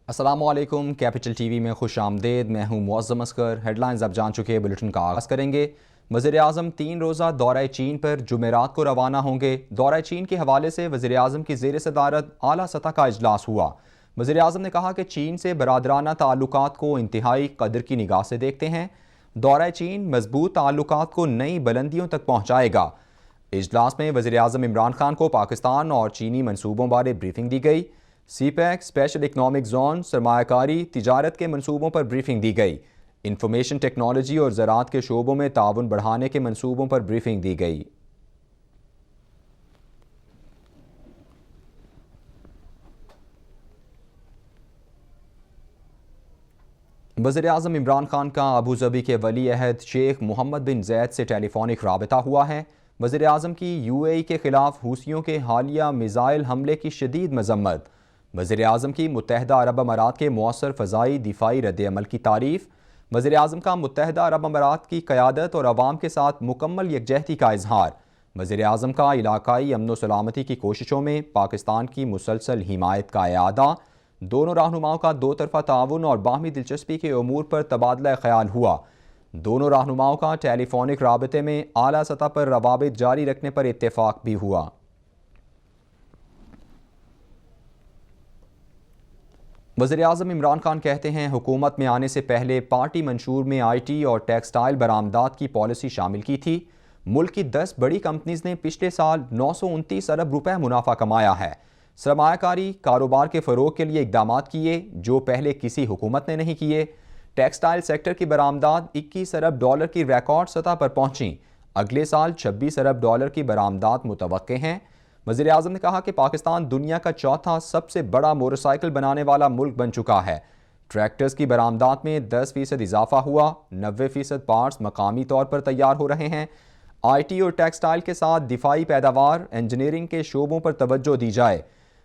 अस्सलामुअलैकुम। Capital TV में खुश आमदेद। मैं हूँ मुअज़्ज़म अस्कर। हेडलाइंस आप जान चुके। बुलेटिन का आगाज़ करेंगे। वज़ीर आज़म 3 रोज़ा दौरा चीन पर जुमेरात को रवाना होंगे। दौरा चीन के हवाले से वज़ीर आज़म की ज़ेर सदारत आला सतह का इजलास हुआ। वज़ीर आज़म ने कहा कि चीन से बरादराना ताल्लुकात को इंतहाई कदर की निगाह से देखते हैं। दौरा चीन मजबूत ताल्लुकात को नई बुलंदियों तक पहुँचाएगा। इजलास में वज़ीर आज़म इमरान खान को पाकिस्तान और चीनी मनसूबों बारे ब्रीफिंग दी गई। सीपैक, स्पेशल इकनॉमिक जोन, सरमायाकारी, तिजारत के मनसूबों पर ब्रीफिंग दी गई। इंफॉर्मेशन टेक्नोलॉजी और ज़राअत के शोबों में ताउन बढ़ाने के मनसूबों पर ब्रीफिंग दी गई। वज़ीर आज़म इमरान खान का अबूज़बी के वली अहद शेख मोहम्मद बिन ज़ैद से टेलीफोनिक राबिता हुआ है। वज़ीर आज़म की UAE के खिलाफ हूसियों के हालिया मिज़ाइल हमले की शदीद मजम्मत। वज़ीर आज़म की मुत्तहदा अरब अमारात के मौसर फ़ज़ाई दिफाई रद्द-ए-अमल की तारीफ़। वज़ीर आज़म का मुत्तहदा अरब अमारात की क़यादत और अवाम के साथ मुकम्मल यकजहती का इजहार। वज़ीर आज़म का इलाकाई अमन व सलामती की कोशिशों में पाकिस्तान की मुसलसल हिमायत का इआदा। दोनों रहनुमाओं का दो तरफ़ा ताउन और बाहमी दिलचस्पी के अमूर पर तबादला ख्याल हुआ। दोनों रहनुमाओं का टेलीफोनिक राबते में आला सतह पर रवाबित जारी रखने पर इत्तेफाक भी हुआ। वज़ीर आज़म इमरान खान कहते हैं, हुकूमत में आने से पहले पार्टी मंशूर में IT और टेक्सटाइल बरामदात की पॉलिसी शामिल की थी। मुल्क की 10 बड़ी कंपनीज ने पिछले साल 929 अरब रुपए मुनाफा कमाया है। सरमायाकारी कारोबार के फ़रोग के लिए इकदाम किए जो पहले किसी हुकूमत ने नहीं किए। टेक्सटाइल सेक्टर की बरामदात 21 अरब डॉलर की रिकॉर्ड सतह पर पहुंची। अगले साल 26 अरब डॉलर की बरामदात मुतवक्के हैं। वज़ीर आज़म ने कहा कि पाकिस्तान दुनिया का चौथा सबसे बड़ा मोटरसाइकिल बनाने वाला मुल्क बन चुका है। ट्रैक्टर्स की बरामदात में 10% इजाफा हुआ। 90% पार्ट्स मकामी तौर पर तैयार हो रहे हैं। IT और टेक्सटाइल के साथ दिफाई पैदावार, इंजीनियरिंग के शोबों पर तवज्जो दी जाए।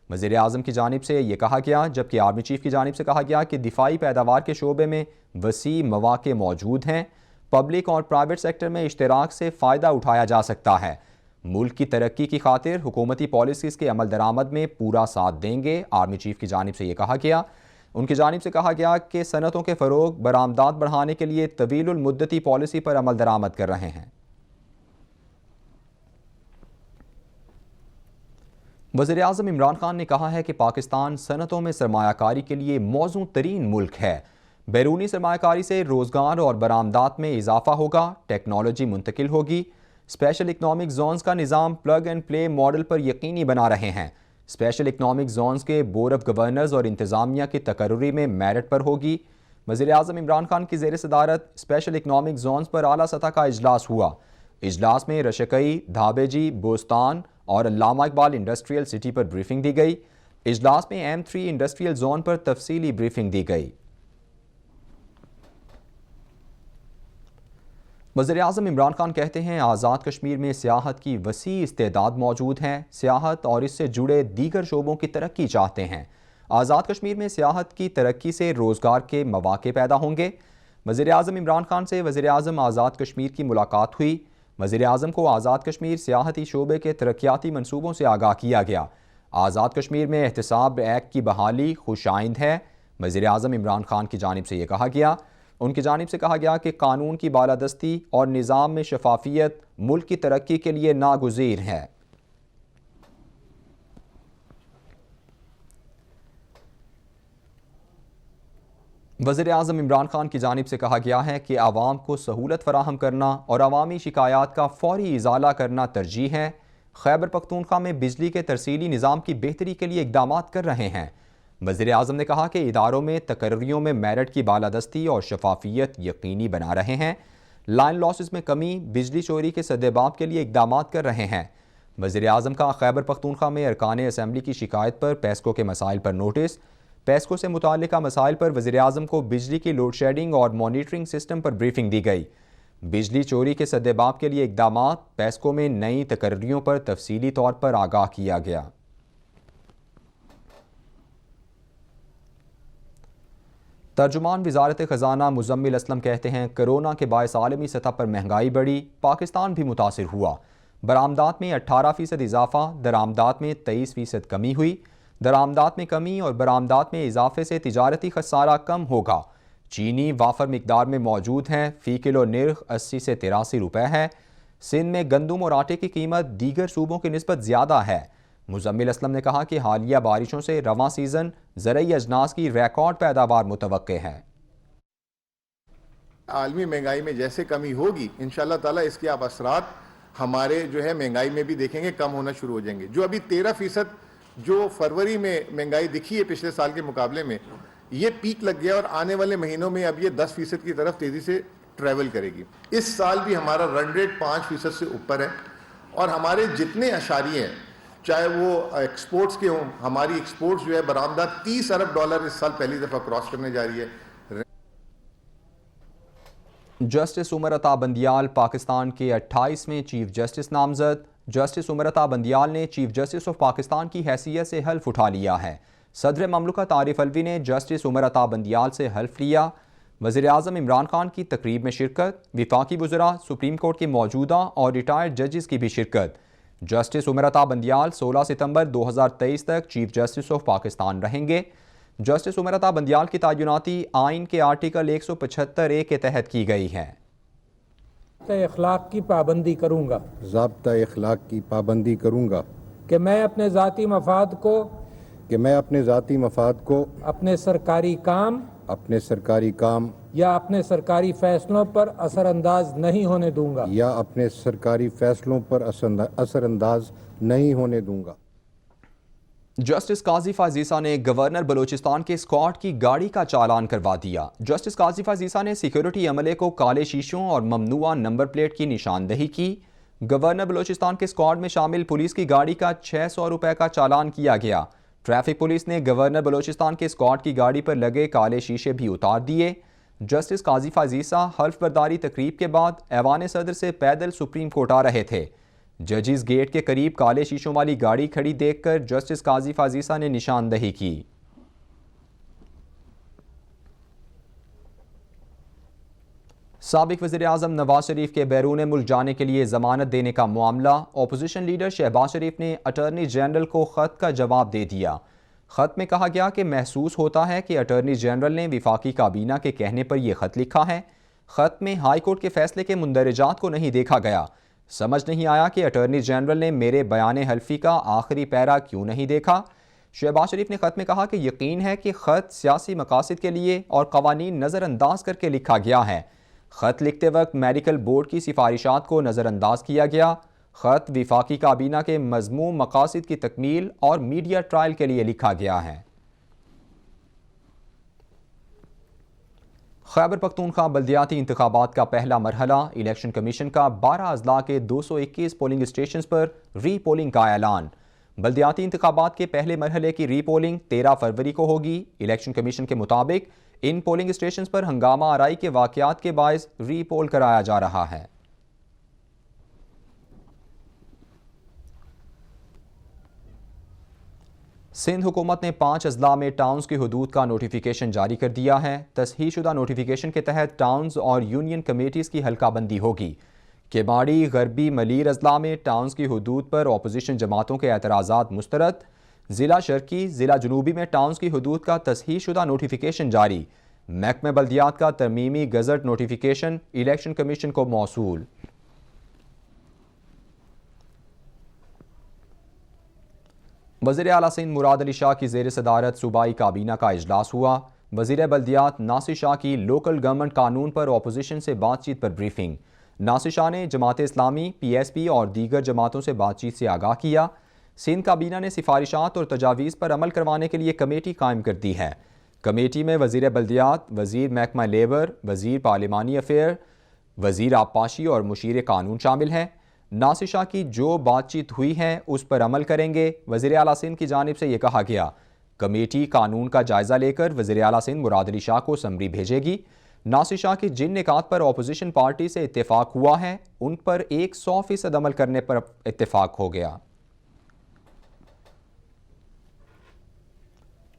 वज़ीर आज़म की जानिब से ये कहा गया, जबकि आर्मी चीफ की जानिब से कहा गया कि दिफाई पैदावार के शोबे में वसी मौक़े मौजूद हैं। पब्लिक और प्राइवेट सेक्टर में इश्तराक से फ़ायदा उठाया जा सकता है। मुल्क की तरक्की की खातिर हुकूमती पॉलिसीज़ के अमल दरामद में पूरा साथ देंगे। आर्मी चीफ की जानिब से ये कहा गया। उनकी जानिब से कहा गया कि सनतों के फ़रोग बरामदात बढ़ाने के लिए तवीलुल मुद्दती पॉलिसी पर अमल दरामद कर रहे हैं। वज़ीर आज़म इमरान खान ने कहा है कि पाकिस्तान सनतों में सरमायाकारी के लिए मौजूद तरीन मुल्क है। बैरूनी सरमायाकारी से रोज़गार और बरामदात में इजाफा होगा। टेक्नोलॉजी मुंतकिल होगी। स्पेशल इकनॉमिक जोन्स का निज़ाम प्लग एंड प्ले मॉडल पर यकीनी बना रहे हैं। स्पेशल इकनॉमिक जोन्स के बोर्ड ऑफ गवर्नर्स और इंतज़ामिया की तकर्री में मेरिट पर होगी। वज़ीर आज़म इमरान खान की ज़ेर सदारत स्पेशल इकनॉमिक जोन्स पर आला सतह का इजलास हुआ। इजलास में रशकई, धाबेजी, बोस्तान और अल्लामा इकबाल इंडस्ट्रियल सिटी पर ब्रीफिंग दी गई। इजलास में M3 इंडस्ट्रियल जोन पर तफसीली ब्रीफिंग दी गई। वज़ीर आज़म इमरान खान कहते हैं, आज़ाद कश्मीर में सियाहत की वसी इस्तेदाद मौजूद है। सियाहत और इससे जुड़े दीगर शोबों की तरक्की चाहते हैं। आज़ाद कश्मीर में सियाहत की तरक्की से रोज़गार के मौक़े पैदा होंगे। वज़ीर आज़म इमरान खान से वज़ीर आज़म आज़ाद कश्मीर की मुलाकात हुई। वज़ीर आज़म को आज़ाद कश्मीर सियाहती शोबे के तरक्याती मनसूबों से आगाह किया गया। आज़ाद कश्मीर में एहतसाब एक्ट की बहाली खुश आइंद है। वज़ीर आज़म इमरान खान की जानिब से ये कहा गया। उनकी जानिब से कहा गया कि कानून की बालादस्ती और निज़ाम में शफाफियत मुल्क की तरक्की के लिए नागुज़ीर है। वज़ीर आज़म इमरान खान की जानिब से कहा गया है कि आवाम को सहूलत फराहम करना और अवामी शिकायत का फौरी इजाला करना तरजीह है। खैबर पख्तूनख्वा में बिजली के तरसीली निज़ाम की बेहतरी के लिए इकदाम कर रहे हैं। वज़ीर आज़म ने कहा कि इदारों में तकर्रियों में मेरिट की बालादस्ती और शफाफियत यकीनी बना रहे हैं। लाइन लॉसेस में कमी, बिजली चोरी के सद्देबाब के लिए इकदाम कर रहे हैं। वज़ीर आज़म का खैबर पख्तूनख्वा में अरकान असम्बली की शिकायत पर पेस्को के मसाइल पर नोटिस। पेस्को से मुताल्लिका मसाइल पर वज़ीर आज़म को बिजली की लोड शेडिंग और मॉनिटरिंग सिस्टम पर ब्रीफिंग दी गई। बिजली चोरी के सद्देबाब के लिए इकदाम। पेस्को में नई तकर्रियों पर तफसीली तौर पर आगाह किया गया। तर्जुमान वज़ारत ख़जाना मुज़म्मिल असलम कहते हैं, कोरोना के बायस आलमी सतह पर महंगाई बढ़ी, पाकिस्तान भी मुतासिर हुआ। बरामदात में 18% इजाफा, दरामदात में 23% कमी हुई। दरामदात में कमी और बरामदात में इजाफे से तिजारती खसारा कम होगा। चीनी वाफर मिकदार में मौजूद हैं। फ़ी किलो निर्ख 80 से 83 रुपए है। सिंध में गंदम और आटे की कीमत दीगर सूबों की निस्बत ज़्यादा है। मुजम्मिल असलम ने कहा कि हालिया बारिशों से रवां सीज़न ज़रई अजनास की रिकॉर्ड पैदावार मुतवक्के है। आलमी महंगाई में जैसे कमी होगी इंशाअल्लाह ताला इसके आप असरात हमारे जो है महंगाई में भी देखेंगे, कम होना शुरू हो जाएंगे। जो अभी 13% जो फरवरी में महंगाई दिखी है पिछले साल के मुकाबले में, ये पीक लग गया और आने वाले महीनों में अब ये 10% की तरफ तेजी से ट्रैवल करेगी। इस साल भी हमारा रन रेट 5% से ऊपर है और हमारे जितने अशारिये हैं, चाहे वो एक्सपोर्ट्स के हों, हमारी एक्सपोर्ट्स जो है बरामदात $30 अरब इस साल पहली दफ़ा क्रॉस करने जा रही है। जस्टिस उमर अता बंदियाल पाकिस्तान के 28वें चीफ जस्टिस नामजद। जस्टिस उमर अता बंदियाल ने चीफ जस्टिस ऑफ पाकिस्तान की हैसियत से हल्फ उठा लिया है। सदर ममलकत आरिफ अलवी ने जस्टिस उमर अता बंदियाल से हल्फ लिया। वज़ीर आज़म इमरान खान की तकरीब में शिरकत। विफाकी वज़रा, सुप्रीम कोर्ट के मौजूदा और रिटायर्ड जजेस की भी शिरकत। जस्टिस उमर अता बंदियाल 16 सितंबर 2023 तक चीफ जस्टिस ऑफ पाकिस्तान रहेंगे। जस्टिस उमर अता बंदियाल की तैनाती आइन के आर्टिकल 175A के तहत की गई है। इखलाक की पाबंदी करूँगा, ज़ाब्ता इखलाक की पाबंदी करूँगा कि मैं अपने ज़ाती मफाद को अपने सरकारी काम या अपने सरकारी फैसलों पर असरअंदाज नहीं होने दूंगा। जस्टिस काजी फाजीसा ने गवर्नर बलूचिस्तान के स्क्वाड की गाड़ी का चालान करवा दिया। जस्टिस काजी फाजीसा ने सिक्योरिटी अमले को काले शीशों और ममनुआ नंबर प्लेट की निशानदही की। गवर्नर बलूचिस्तान के स्क्वाड में शामिल पुलिस की गाड़ी का 600 रुपए का चालान किया गया। ट्रैफिक पुलिस ने गवर्नर बलूचिस्तान के स्क्वाड की गाड़ी पर लगे काले शीशे भी उतार दिए। जस्टिस काजी फाजीसा हल्फ बर्दारी तकरीब के बाद ऐवान सदर से पैदल सुप्रीम कोर्ट आ रहे थे। जजिस गेट के करीब काले शीशों वाली गाड़ी खड़ी देखकर जस्टिस काजी फाजीसा ने निशानदही की। साबिक वज़ीर आज़म नवाज शरीफ के बैरून मुल्क जाने के लिए जमानत देने का मामला। अपोजिशन लीडर शहबाज शरीफ ने अटॉर्नी जनरल को खत का जवाब दे दिया। खत में कहा गया कि महसूस होता है कि अटॉर्नी जनरल ने विफाकी काबीना के कहने पर यह खत लिखा है। खत में हाई कोर्ट के फैसले के मुंदरजात को नहीं देखा गया। समझ नहीं आया कि अटॉर्नी जनरल ने मेरे बयान हल्फी का आखिरी पैरा क्यों नहीं देखा। शहबाज शरीफ ने खत में कहा कि यकीन है कि खत सियासी मकासद के लिए और कवानीन नज़रअंदाज करके लिखा गया है। खत लिखते वक्त मेडिकल बोर्ड की सिफारिशात को नज़रअंदाज किया गया। खत विफाकी काबीना के मज़मूम मकासद की तकमील और मीडिया ट्रायल के लिए लिखा गया है। खैबर पख्तूनख्वा बल्दियाती इंतखाबात का पहला मरहला। इलेक्शन कमीशन का 12 अजला के 221 पोलिंग स्टेशन पर री पोलिंग का ऐलान। बल्दियाती इंतखाबात के पहले मरहले की री पोलिंग 13 फरवरी को होगी। इलेक्शन कमीशन के मुताबिक इन पोलिंग स्टेशन पर हंगामा आराई के वाकयात के बायस री पोल कराया जा रहा है। सिंध हुकूमत ने 5 अजला में टाउन्स की हदूद का नोटिफिकेशन जारी कर दिया है। तसहीहशुदा नोटिफिकेशन के तहत टाउन्स और यूनियन कमेटीज़ की हल्काबंदी होगी। केमाड़ी गरबी मलीर अजला में टाउन्स की हदूद पर अपोजिशन जमातों के एतराज़ात मुस्तरद। ज़िला शर्की ज़िला जनूबी में टाउन्स की हदूद का तसहीहशुदा नोटिफिकेशन जारी। महकमे बल्दियात का तरमीमी गज़ट नोटिफिकेशन इलेक्शन कमीशन को मौसूल। वज़ीर आला सिंध मुराद अली शाह की ज़ेर सदारत सूबाई काबीना का इजलास हुआ। वज़ीर बल्दियात नासिर शाह की लोकल गवर्नमेंट कानून पर अपोजिशन से बातचीत पर ब्रीफिंग। नासिर शाह ने जमात इस्लामी, PSP और दीगर जमातों से बातचीत से आगाह किया। सिंध काबीना ने सिफारिशात और तजावीज़ पर अमल करवाने के लिए कमेटी कायम कर दी है। कमेटी में वज़ीर बल्दियात, वज़ीर महकमा लेबर, वज़ीर पार्लिमानी अफेयर, वज़ीर आबपाशी और मुशीर कानून शामिल हैं। नासिर शाह की जो बातचीत हुई है उस पर अमल करेंगे। वज़ीर आला सिंध की जानिब से यह कहा गया। कमेटी कानून का जायज़ा लेकर वज़ीर आला सिंध मुराद अली शाह को समरी भेजेगी। नासिर शाह की जिन निकात पर अपोजिशन पार्टी से इत्तेफाक हुआ है उन पर 100% अमल करने पर इत्तेफाक हो गया।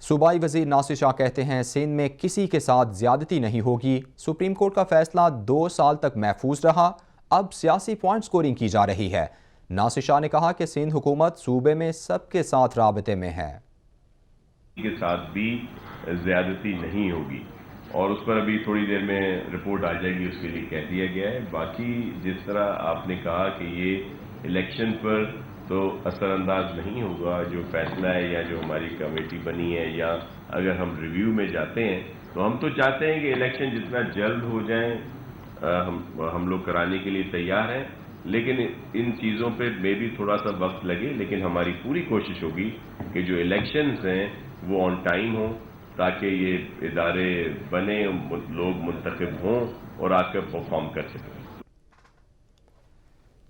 सूबाई वज़ीर नासिर शाह कहते हैं सिंध में किसी के साथ ज्यादती नहीं होगी। सुप्रीम कोर्ट का फैसला 2 साल तक महफूज रहा, अब सियासी पॉइंट स्कोरिंग की जा रही है। नासिर शाह ने कहा कि सिंध हुकूमत सूबे में सबके साथ राबते में है। के साथ भी ज्यादती नहीं होगी और उस पर अभी थोड़ी देर में रिपोर्ट आ जाएगी, उसके लिए कह दिया गया है। बाकी जिस तरह आपने कहा कि ये इलेक्शन पर तो असरअंदाज नहीं होगा जो फैसला है या जो हमारी कमेटी बनी है, या अगर हम रिव्यू में जाते हैं तो हम तो चाहते हैं कि इलेक्शन जितना जल्द हो जाए हम लोग कराने के लिए तैयार हैं, लेकिन इन चीज़ों पे मे भी थोड़ा सा वक्त लगे, लेकिन हमारी पूरी कोशिश होगी कि जो इलेक्शंस हैं वो ऑन टाइम हो ताकि ये इदारे बने, लोग मुंतखब हों और आकर परफॉर्म कर सकें।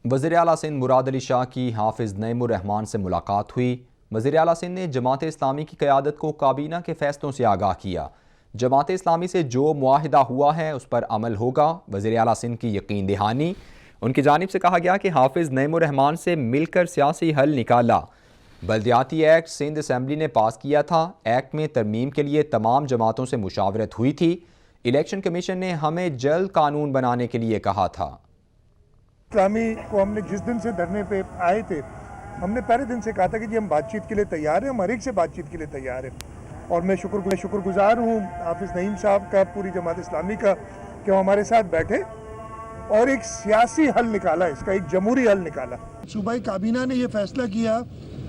वज़ीर आला सिंध मुराद अली शाह की हाफिज़ नईमुर रहमान से मुलाकात हुई। वज़ीर आला सिंध ने जमात इस्लामी की क़यादत को काबीना के फ़ैसलों से आगाह किया। जमात इस्लामी से जो मुआहिदा हुआ है उस पर अमल होगा। वज़ीर आला सिंध की यकीन दहानी। उनकी जानिब से कहा गया कि हाफिज़ नईमुर रहमान से मिलकर सियासी हल निकाला। बल्दियाती एक्ट सिंध असम्बली ने पास किया था। एक्ट में तरमीम के लिए तमाम जमातों से मुशावरत हुई थी। इलेक्शन कमीशन ने हमें जल्द कानून बनाने के लिए कहा था। इस्लामी को हमने जिस दिन से धरने पे आए थे, हमने पहले दिन से कहा था कि जी हम बातचीत के लिए तैयार हैं, हम हर एक से बातचीत के लिए तैयार हैं। और मैं शुक्रगुजार हूँ हाफिज़ नईम साहब का, पूरी जमात इस्लामी का, कि वो हमारे साथ बैठे और एक सियासी हल निकाला, इसका एक जमहूरी हल निकाला। सूबाई काबीना ने ये फैसला किया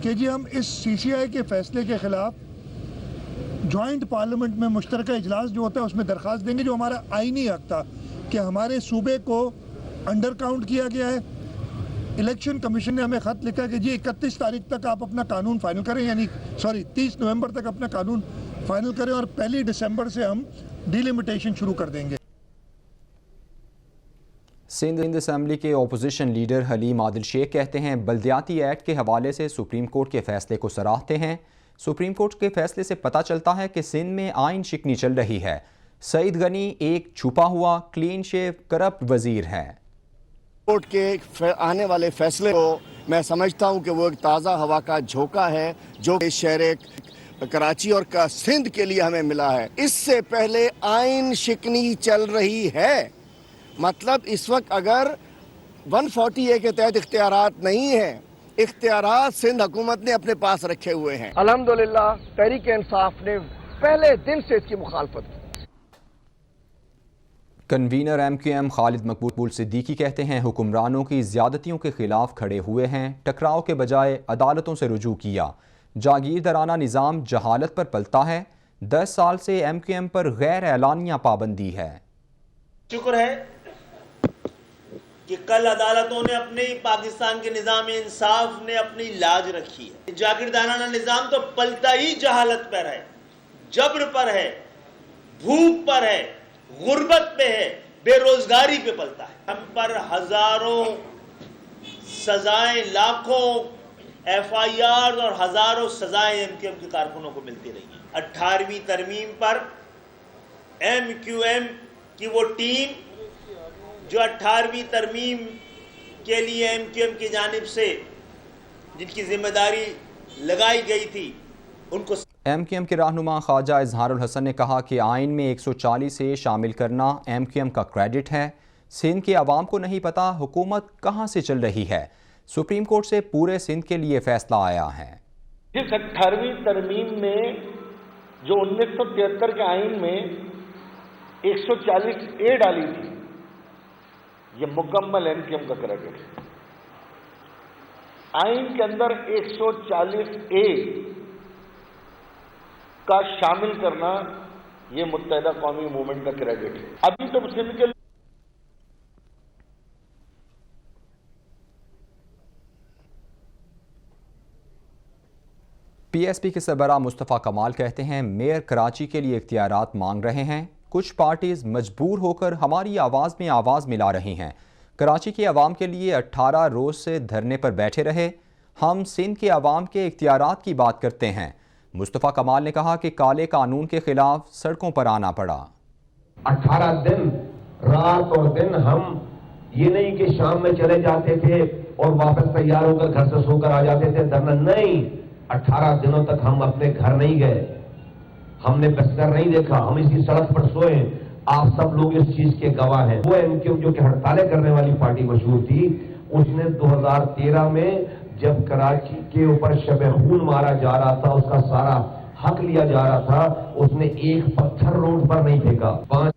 कि जी हम इस CCI के फैसले के खिलाफ जॉइंट पार्लियामेंट में मुश्तरका इजलास जो होता है उसमें दरख्वास्त देंगे, जो हमारा आईनी हक था कि हमारे सूबे को अंडर काउंट किया गया है। इलेक्शन कमीशन ने हमें ख़त लिखा कि जी 31 तारीख तक आप अपना कानून फाइनल करें, यानी 30 नवंबर तक अपना कानून फाइनल करें और 1 दिसंबर से हम डिलिमिटेशन शुरू कर देंगे। सिंध असम्बली के ओपोजिशन लीडर हलीम आदिल शेख कहते हैं बल्दियाती एक्ट के हवाले से सुप्रीम कोर्ट के फैसले को सराहते हैं। सुप्रीम कोर्ट के फैसले से पता चलता है कि सिंध में आइन शिकनी चल रही है। सईद गनी एक छुपा हुआ क्लीन शेव करप्ट वजीर है। कोर्ट के आने वाले फैसले को मैं समझता हूं कि वो एक ताज़ा हवा का झोंका है जो शहर कराची और सिंध के लिए हमें मिला है। इससे पहले आइन शिकनी चल रही है, मतलब इस वक्त अगर 140A के तहत इख्तियारात नहीं है, इख्तियारात सिंध हुकूमत ने अपने पास रखे हुए हैं। अल्हम्दुलिल्लाह तहरीक इंसाफ ने पहले दिन से इसकी मुखालफत की। कन्वीनर MQM खालिद मकबूल सिद्दीकी कहते हैं हुक्मरानों की ज़्यादतियों के खिलाफ खड़े हुए हैं। टकराव के बजाय अदालतों से रुजू किया। जागीरदाराना निज़ाम जहालत पर पलता है। 10 साल से MQM पर गैर एलानिया पाबंदी है। शुक्र है कि कल अदालतों ने अपने पाकिस्तान के निज़ाम इंसाफ ने अपनी लाज रखी है। जागीरदाराना निज़ाम तो पलता ही जहालत पर है, जबर पर है, भूख पर है, गुर्बत पे है, बेरोजगारी पे पलता है। हम पर हजारों सजाएं, लाखों FIR और हजारों सजाएं MQM के कारकुनों को मिलती रही हैं। 18वीं तरमीम पर MQM कि वो टीम जो 18वीं तरमीम के लिए MQM की जानिब से जिनकी जिम्मेदारी लगाई गई थी, उनको MQM के रहनुमा ख्वाजा इजहारुल हसन ने कहा कि आइन में 140 से शामिल करना MQM का क्रेडिट है। सिंध के अवाम को नहीं पता हुकूमत कहाँ से चल रही है। सुप्रीम कोर्ट से पूरे सिंध के लिए फैसला आया है। जिस 18वीं तरमीम में जो 1973 के आइन में 140A डाली थी, ये मुकम्मल MQM का क्रेडिट है। आइन के अंदर 140A का शामिल करना ये मुत्तहिदा कौमी मूवमेंट का क्रेडिट है। अभी तो सिंध के PSP के सरबराह मुस्तफ़ा कमाल कहते हैं मेयर कराची के लिए इख्तियारात मांग रहे हैं। कुछ पार्टीज मजबूर होकर हमारी आवाज़ में आवाज़ मिला रही हैं। कराची के अवाम के लिए 18 रोज़ से धरने पर बैठे रहे। हम सिंध के अवाम के इख्तियारात की बात करते हैं। मुस्तफ़ा कमाल ने कहा कि काले कानून के खिलाफ सड़कों पर आना पड़ा। 18 दिन रात और दिन हम ये नहीं कि शाम में चले जाते थे और वापस तैयार होकर घर से सोकर आ जाते थे धरना, नहीं, 18 दिनों तक हम अपने घर नहीं गए, हमने बिस्तर नहीं देखा, हम इसी सड़क पर सोए। आप सब लोग इस चीज के गवाह हैं। वो MQM जो कि हड़तालें करने वाली पार्टी मशहूर थी, उसने 2013 में जब कराची के ऊपर शब खून मारा जा रहा था, उसका सारा हक लिया जा रहा था, उसने एक पत्थर रोड पर नहीं फेंका।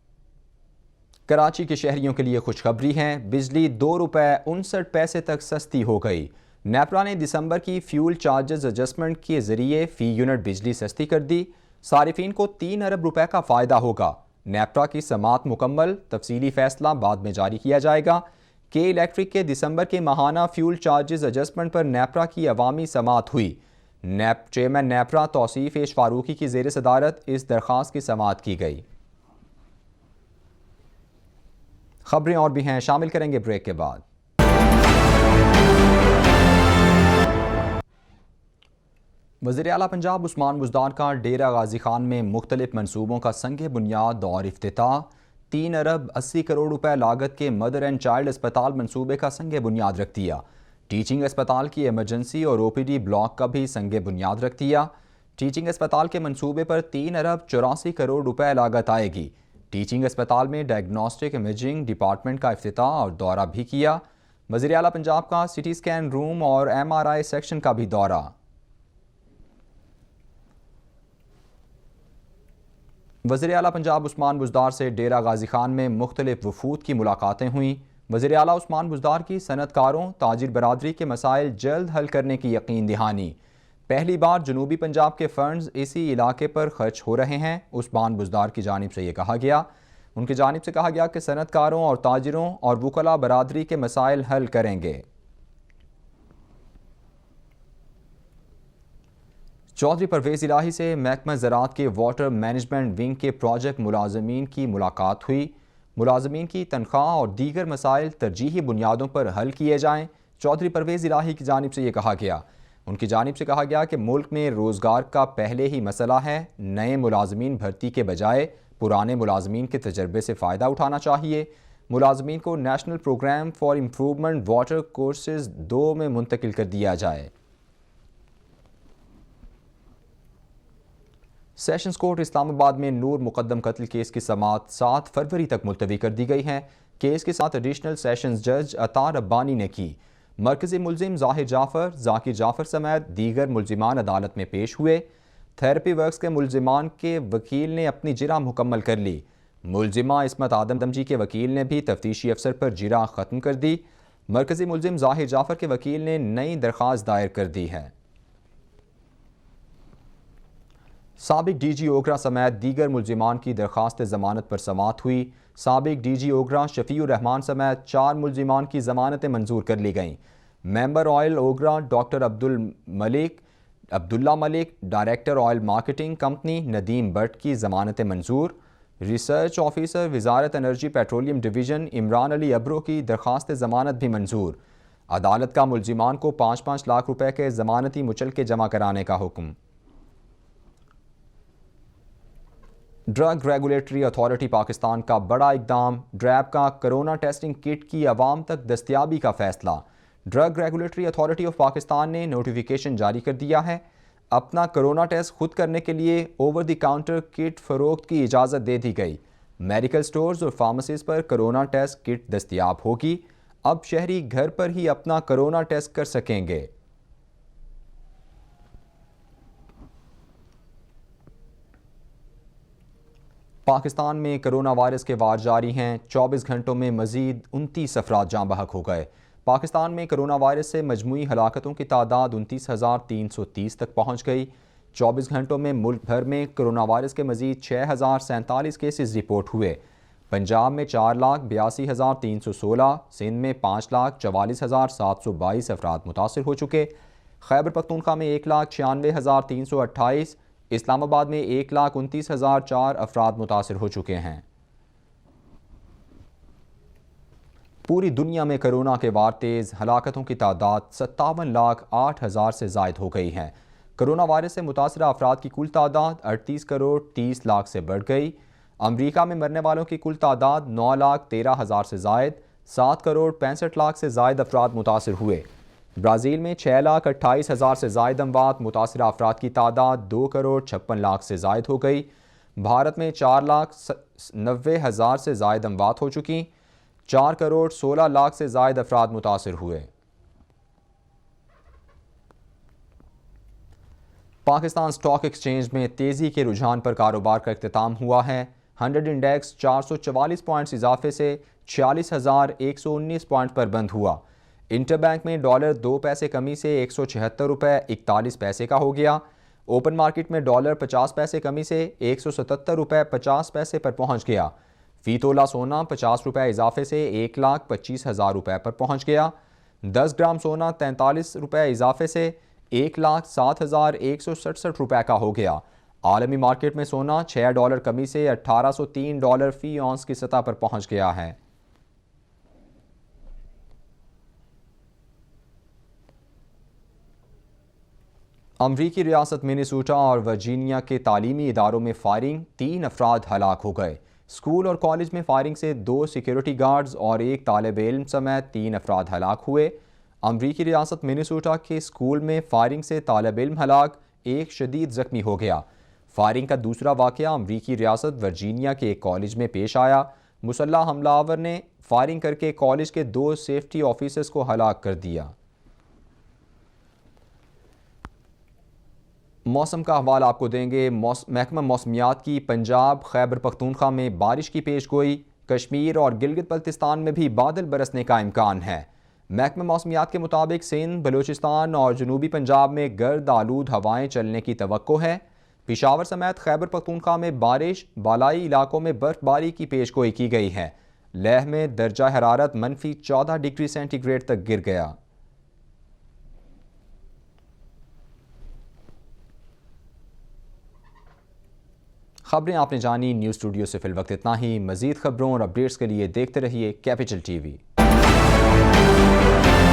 कराची के शहरियों के लिए खुशखबरी है, बिजली ₹2.59 तक सस्ती हो गई। नेपरा ने दिसंबर की फ्यूल चार्जेस एडजस्टमेंट के जरिए फ़ी यूनिट बिजली सस्ती कर दी। सारिफीन को 3 अरब रुपए का फ़ायदा होगा। नेपरा की समात मुकम्मल, तफसीली फैसला बाद में जारी किया जाएगा। के इलेक्ट्रिक के दिसंबर के माहाना फ्यूल चार्जेस एडजस्टमेंट पर नेपरा की अवामी समात हुई। चेयरमैन नेपरा तौसीफ एश फारूकी की ज़ेर सदारत इस दरख्वास्त की समात की गई। खबरें और भी हैं, शामिल करेंगे ब्रेक के बाद। वज़ीर आला पंजाब उस्मान बुज़दार का डेरा गाजी खान में मुख्तलिफ मनसूबों का संग बुनियाद और इफ्तिताह। 3 अरब 80 करोड़ रुपए लागत के मदर एंड चाइल्ड अस्पताल मनसूबे का संग बुनियाद रख दिया। टीचिंग अस्पताल की एमरजेंसी और OPD ब्लॉक का भी संग बुनियाद रख दिया। टीचिंग अस्पताल के मनसूबे पर 3 अरब 84 करोड़ रुपए लागत आएगी। टीचिंग अस्पताल में डायग्नोस्टिक इमेजिंग डिपार्टमेंट का इफ्तिताह और दौरा भी किया। वज़ीर आला पंजाब का CT स्कैन रूम और MRI सेक्शन का भी दौरा। वज़ीर आला पंजाब उस्मान बुज़दार से डेरा गाजी खान में मुख्तलिफ वफूद की मुलाकातें हुईं। वज़ीर आला उस्मान बुज़दार की सनतकारों ताजिर बरादरी के मसाइल जल्द हल करने की यकीन दहानी। पहली बार जनूबी पंजाब के फंड्स इसी इलाके पर खर्च हो रहे हैं। उस्मान बुज़दार की जानिब से ये कहा गया, उनकी जानिब से कहा गया कि सनतकारों और ताजिरों और वुकला बरादरी के मसाइल हल करेंगे। चौधरी परवेज़ इलाही से महकमा ज़राअत के वाटर मैनेजमेंट विंग के प्रोजेक्ट मुलाजमीन की मुलाकात हुई। मुलाजमीन की तनख्वाह और दीगर मसाइल तरजीही बुनियादों पर हल किए जाएँ। चौधरी परवेज़ इलाही की जानिब से ये कहा गया, उनकी जानिब से कहा गया कि मुल्क में रोज़गार का पहले ही मसला है। नए मुलाजमीन भर्ती के बजाय पुराने मुलाजमीन के तजर्बे से फ़ायदा उठाना चाहिए। मुलाजमीन को national programme for improvement water courses 2 में मुंतकिल कर दिया जाए। सेशंस कोर्ट इस्लामाबाद में नूर मुकद्दम कत्ल केस की समाअत 7 फरवरी तक मुलतवी कर दी गई है। केस के साथ एडिशनल सेशंस जज अतार रब्बानी ने की। मरकजी मुलजिम जाहिर जाफ़र, जाकिर जाफ़र समेत दीगर मुलजिमान अदालत में पेश हुए। थेरेपी वर्क्स के मुलजिमान के वकील ने अपनी जिरा मुकम्मल कर ली। मुलजिमा इस्मत आदमजी के वकील ने भी तफ्तीशी अफसर पर जिरा ख़त्म कर दी। मरकजी मुलजिम जाहिर जाफ़र के वकील ने नई दरख्वास्त दायर कर दी है। साबिक DG ओगरा समेत दीगर मुलजिमान की दरख्वास्त ज़मानत पर समाअत हुई। साबिक DG ओगरा शफीउर रहमान समेत 4 मुलजिमान की ज़मानतें मंजूर कर ली गईं। Member oil OGRA doctor Abdullah Malik, director oil marketing company Nadeem Bhatt की ज़मानतें मंजूर। रिसर्च ऑफिसर वजारत energy petroleum division Imran Ali Abro की दरख्वास्त ज़मानत भी मंजूर। अदालत का मुलजिमान को 5-5 लाख रुपए के ज़मानती मुचलके जमा कराने का हुक्म। ड्रग रेगुलेटरी अथॉरिटी पाकिस्तान का बड़ा इकदाम, ड्रैब का कोरोना टेस्टिंग किट की आवाम तक दस्तयाबी का फैसला। Drug regulatory authority of Pakistan ने नोटिफिकेशन जारी कर दिया है। अपना कोरोना टेस्ट खुद करने के लिए ओवर द काउंटर किट फरोख्त की इजाज़त दे दी गई। मेडिकल स्टोर्स और फार्मेसीज पर कोरोना टेस्ट किट दस्तयाब होगी। अब शहरी घर पर ही अपना कोरोना टेस्ट कर सकेंगे। पाकिस्तान में कोरोना वायरस के वार जारी हैं। 24 घंटों में मजीद 29 अफराद जाँ बहक हो गए। पाकिस्तान में कोरोना वायरस से मजमूई हलाकतों की तादाद 29,330 तक पहुँच गई। 24 घंटों में मुल्क भर में कोरोना वायरस के मजीद 6,047 केसेस रिपोर्ट हुए। पंजाब में 4,82,316, सिंध में 5,44,722 अफराद मुतासिर हो चुके। खैबर पख्तूनख्वा में 1,96,328, इस्लामाबाद में 1,29,004 अफराद मुतासिर हो चुके हैं। पूरी दुनिया में कोरोना के वार तेज़, हलाकतों की तादाद 57,08,000 से ज़ायद हो गई है। कोरोना वायरस से मुतासरा अफराद की कुल तादाद 38,30,00,000 से बढ़ गई। अमरीका में मरने वालों की कुल तादाद 9,13,000 से ज़ायद, 7,65,00,000 से ज़ायद अफराद मुतासिर हुए। ब्राज़ील में 6,28,000 से ज़ायद अमवात, मुतासरा अफराद की तादाद 2,56,00,000 से ज़ायद हो गई। भारत में 4,90,000 से ज़ायद अमवात हो चुकी, 4,16,00,000 से ज़ायद अफराद मुतासिर हुए। पाकिस्तान स्टॉक एक्सचेंज में तेज़ी के रुझान पर कारोबार का इख्तिताम हुआ है। 100 इंडेक्स 444 पॉइंट्स इजाफे से 46,119 पॉइंट पर बंद हुआ। इंटरबैंक में डॉलर 2 पैसे कमी से 176 रुपये 41 पैसे का हो गया। ओपन मार्केट में डॉलर 50 पैसे कमी से 177 रुपये 50 पैसे पर पहुंच गया। फी तोला सोना 50 रुपये इजाफे से 1,25,000 रुपये पर पहुंच गया। 10 ग्राम सोना 43 रुपये इजाफे से 1,07,167 रुपये का हो गया। आलमी मार्केट में सोना $6 कमी से $1,803 फी औंस की सतह पर पहुंच गया है। अमरीकी रियासत मिनेसोटा और वर्जीनिया के तालीमी इदारों में फायरिंग, 3 अफराद हलाक हो गए। स्कूल और कॉलेज में फायरिंग से 2 सिक्योरिटी गार्ड्स और 1 तालिब इल्म समेत 3 अफराद हलाक हुए। अमरीकी रियासत मिनेसोटा के स्कूल में फायरिंग से तालिब इल्म हलाक, 1 शदीद जख्मी हो गया। फायरिंग का दूसरा वाक़या अमरीकी रियासत वर्जीनिया के एक कॉलेज में पेश आया। मुसल्लह हमलावर ने फायरिंग करके कॉलेज के 2 सेफ्टी ऑफिसर्स को हलाक कर दिया। मौसम का हवाला आपको देंगे। महकमा मौसमियात की पंजाब खैबर पख्तूनख्वा में बारिश की पेशगोई। कश्मीर और गिलगित बल्तिस्तान में भी बादल बरसने का इम्कान है। महकमा मौसमियात के मुताबिक सिंध, बलूचिस्तान और जनूबी पंजाब में गर्द आलूद हवाएं चलने की तवक्को है। पेशावर समेत खैबर पख्तूनख्वा में बारिश, बालाई इलाकों में बर्फबारी की पेशगोई की गई है। लेह में दर्जा हरारत -14 डिग्री सेंटीग्रेड तक गिर गया। खबरें आपने जानी। न्यूज़ स्टूडियो से फिल वक्त इतना ही। मज़ीद खबरों और अपडेट्स के लिए देखते रहिए कैपिटल टीवी।